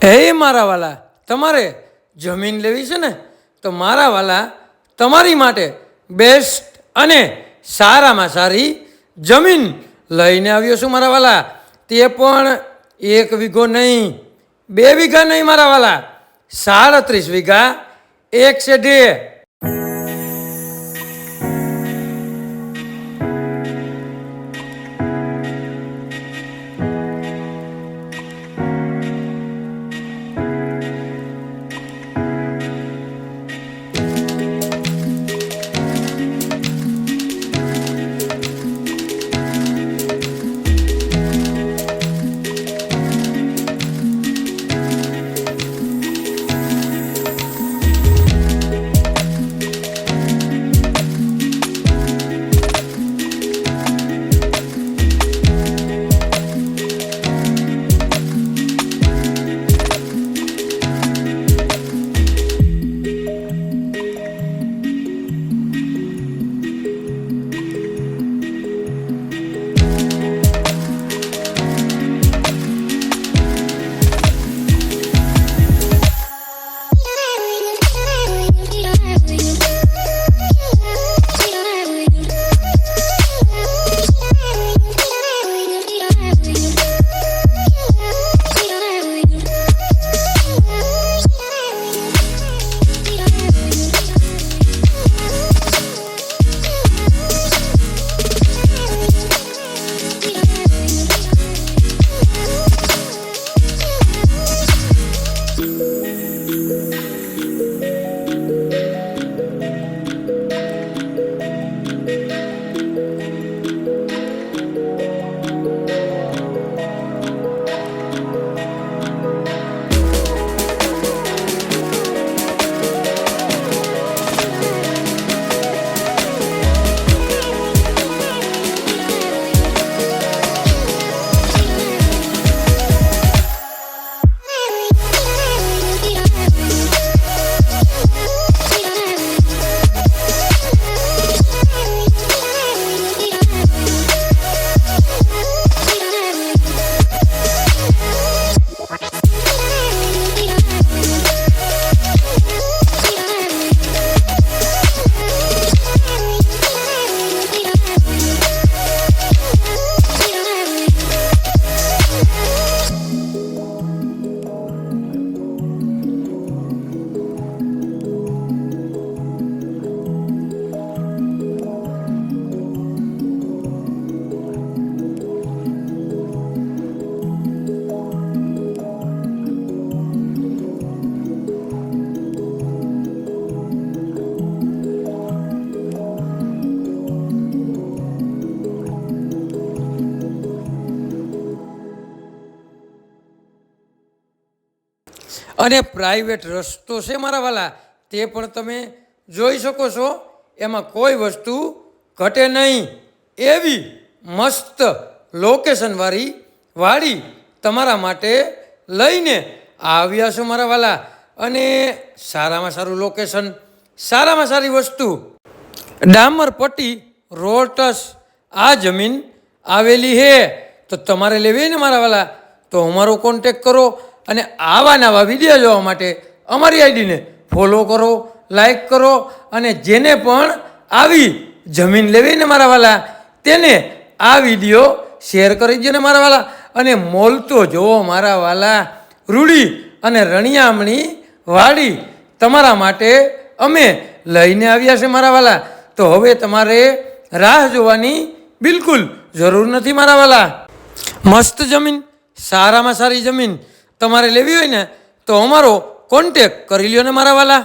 હે મારા વાલા, તમારે જમીન લેવી છે ને તો મારા વાલા તમારી માટે બેસ્ટ અને સારામાં સારી જમીન લઈને આવ્યો છું મારા વાલા. તે પણ 1 વીઘો નહીં, 2 વીઘા નહીં મારા વાલા, 37 વીઘા એક શેઢે. અને પ્રાઇવેટ રસ્તો છે મારા વાલા, તે પણ તમે જોઈ શકો છો. એમાં કોઈ વસ્તુ ઘટે નહીં એવી મસ્ત લોકેશનવાળી વાડી તમારા માટે લઈને આવ્યા છો મારા વાલા. અને સારામાં સારું લોકેશન, સારામાં સારી વસ્તુ, ડામર પટ્ટી રોટસ આ જમીન આવેલી છે. તો તમારે લેવી ને મારા વાલા તો અમારો કોન્ટેક કરો અને આવા નવા વિડીયો જોવા માટે અમારી આઈડીને ફોલો કરો, લાઈક કરો. અને જેને પણ આવી જમીન લેવી ને મારા વાલા તેને આ વિડીયો શેર કરી દો ને મારા વાલા. અને મોલ તો જોવો મારા વાલા, રૂડી અને રણિયામણી વાડી તમારા માટે અમે લઈને આવ્યા છે મારા વાલા. તો હવે તમારે રાહ જોવાની બિલકુલ જરૂર નથી મારા વાલા. મસ્ત જમીન, સારામાં સારી જમીન તમારે લેવી હોય ને તો અમારો કોન્ટેક કરી લ્યો ને મારા વાલા.